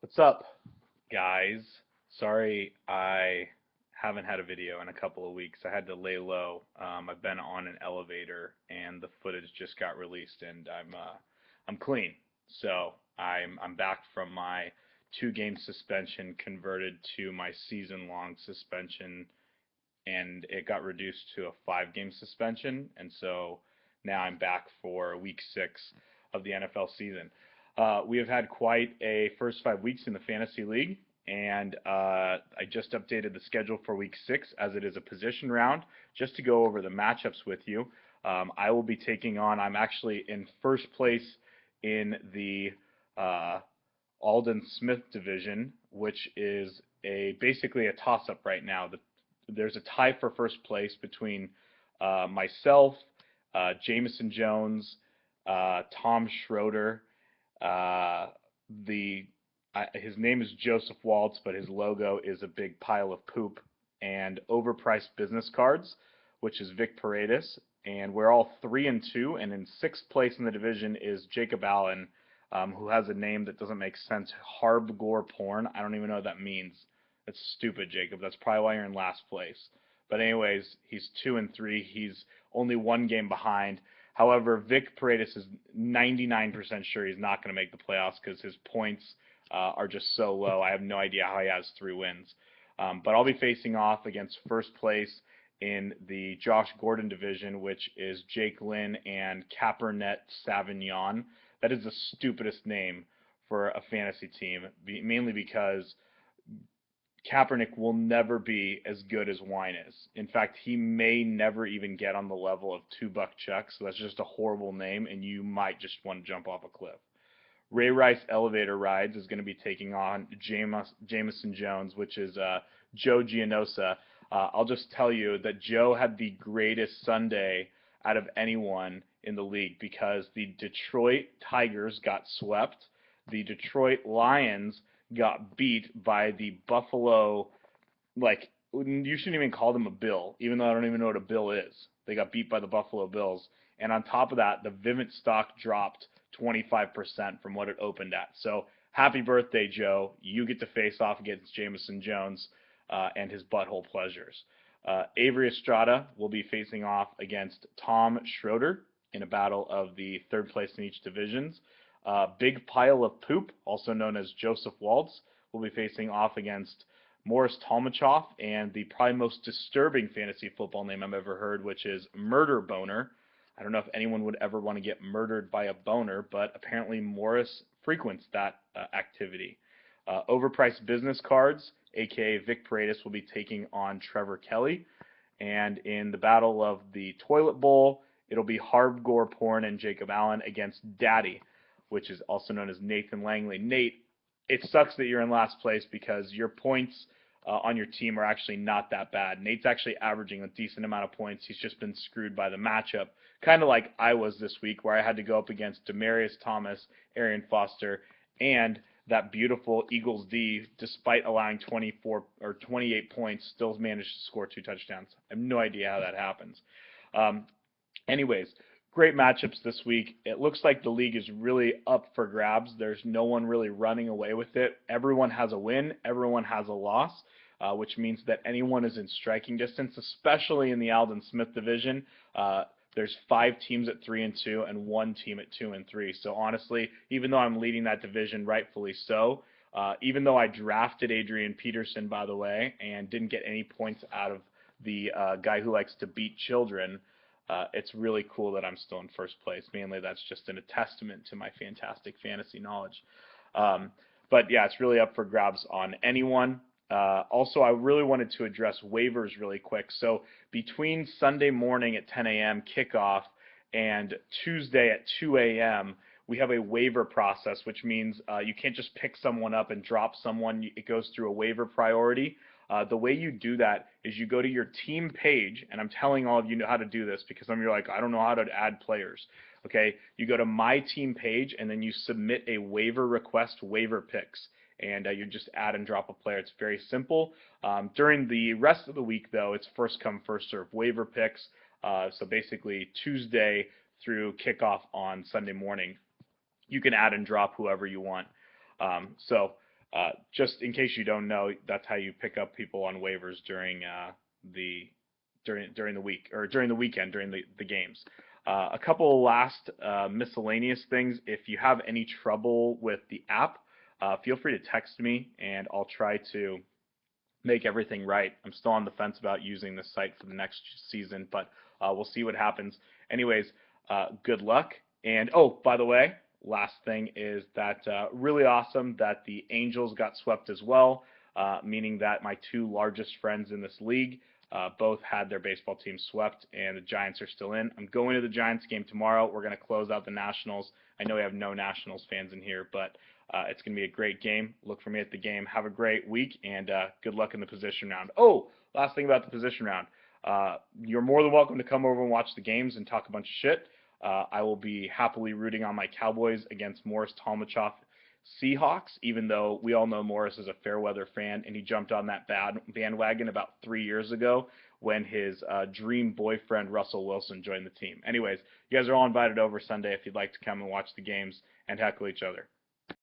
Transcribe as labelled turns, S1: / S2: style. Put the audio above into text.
S1: What's up, guys? Sorry I haven't had a video in a couple of weeks. I had to lay low. I've been on an elevator and the footage just got released and I'm clean. So I'm back from my 2 game suspension converted to my season-long suspension, and it got reduced to a 5 game suspension, and so now I'm back for week 6 of the NFL season. We have had quite a first 5 weeks in the fantasy league, and I just updated the schedule for week 6 as it is a position round, just to go over the matchups with you. I will be taking on. I'm actually in first place in the uh, Alden Smith division, which is a basically a toss-up right now. There's a tie for first place between myself, Jameson Jones, Tom Schroeder. Uh, the His name is Joseph Waltz, but his logo is a big pile of poop, and overpriced business cards, which is Vic Paredes. And we're all 3-2, and in sixth place in the division is Jacob Allen, who has a name that doesn't make sense. Harbgore porn. I don't even know what that means. That's stupid, Jacob. That's probably why you're in last place. But anyways, he's 2-3. He's only 1 game behind. However, Vic Paredes is 99% sure he's not going to make the playoffs because his points are just so low. I have no idea how he has 3 wins. But I'll be facing off against first place in the Josh Gordon division, which is Jake Lynn and Kaepernick Savignon. That is the stupidest name for a fantasy team, mainly because Kaepernick will never be as good as Wine is. In fact, he may never even get on the level of $2 Chuck, so that's just a horrible name, and you might just want to jump off a cliff. Ray Rice Elevator Rides is going to be taking on Jameson Jones, which is Joe Geonosis. I'll just tell you that Joe had the greatest Sunday out of anyone in the league because the Detroit Tigers got swept. The Detroit Lions got beat by the Buffalo, like, you shouldn't even call them a Bill, even though I don't even know what a Bill is. They got beat by the Buffalo Bills. And on top of that, the Vivint stock dropped 25% from what it opened at. So happy birthday, Joe. You get to face off against Jameson Jones and his butthole pleasures. Avery Estrada will be facing off against Tom Schroeder in a battle of the third place in each divisions. Big Pile of Poop, also known as Joseph Waltz, will be facing off against Morris Talmachoff and the probably most disturbing fantasy football name I've ever heard, which is Murder Boner. I don't know if anyone would ever want to get murdered by a boner, but apparently Morris frequents that activity. Overpriced business cards, aka Vic Paredes, will be taking on Trevor Kelly. And in the battle of the Toilet Bowl, it'll be Harbgore Porn and Jacob Allen against Daddy, which is also known as Nathan Langley. Nate, it sucks that you're in last place because your points on your team are actually not that bad. Nate's actually averaging a decent amount of points. He's just been screwed by the matchup, kind of like I was this week, where I had to go up against Demarius Thomas, Arian Foster, and that beautiful Eagles D, despite allowing 24 or 28 points, still managed to score 2 touchdowns. I have no idea how that happens. Um, Anyways, great matchups this week. It looks like the league is really up for grabs. There's no one really running away with it. Everyone has a win. Everyone has a loss, which means that anyone is in striking distance, especially in the Alden Smith division. There's 5 teams at 3-2 and 1 team at 2-3. So honestly, even though I'm leading that division, rightfully so, even though I drafted Adrian Peterson, by the way, and didn't get any points out of the guy who likes to beat children, it's really cool that I'm still in first place. Mainly that's just a testament to my fantastic fantasy knowledge. But yeah, it's really up for grabs on anyone. Also, I really wanted to address waivers really quick. So between Sunday morning at 10 a.m. kickoff and Tuesday at 2 a.m., we have a waiver process, which means you can't just pick someone up and drop someone. It goes through a waiver priority. The way you do that is you go to your team page, and I'm telling all of you how to do this because some of you are like, I don't know how to add players. Okay, you go to my team page, and then you submit a waiver request, waiver picks, and you just add and drop a player. It's very simple. During the rest of the week, though, it's first come, first serve waiver picks. So basically Tuesday through kickoff on Sunday morning, you can add and drop whoever you want. So Just in case you don't know, that's how you pick up people on waivers the during the week or during the weekend during the games. A couple of last miscellaneous things. If you have any trouble with the app, feel free to text me and I'll try to make everything right. I'm still on the fence about using this site for the next season, but we'll see what happens. Anyways, good luck. And oh, by the way, last thing is that really awesome that the Angels got swept as well, meaning that my two largest friends in this league both had their baseball teams swept, and the Giants are still in. I'm going to the Giants game tomorrow. We're going to close out the Nationals. I know we have no Nationals fans in here, but it's going to be a great game. Look for me at the game. Have a great week, and good luck in the position round. Oh, last thing about the position round. You're more than welcome to come over and watch the games and talk a bunch of shit. I will be happily rooting on my Cowboys against Morris Talmachoff Seahawks, even though we all know Morris is a fair weather fan, and he jumped on that bandwagon about 3 years ago when his dream boyfriend Russell Wilson joined the team. Anyways, you guys are all invited over Sunday if you'd like to come and watch the games and heckle each other.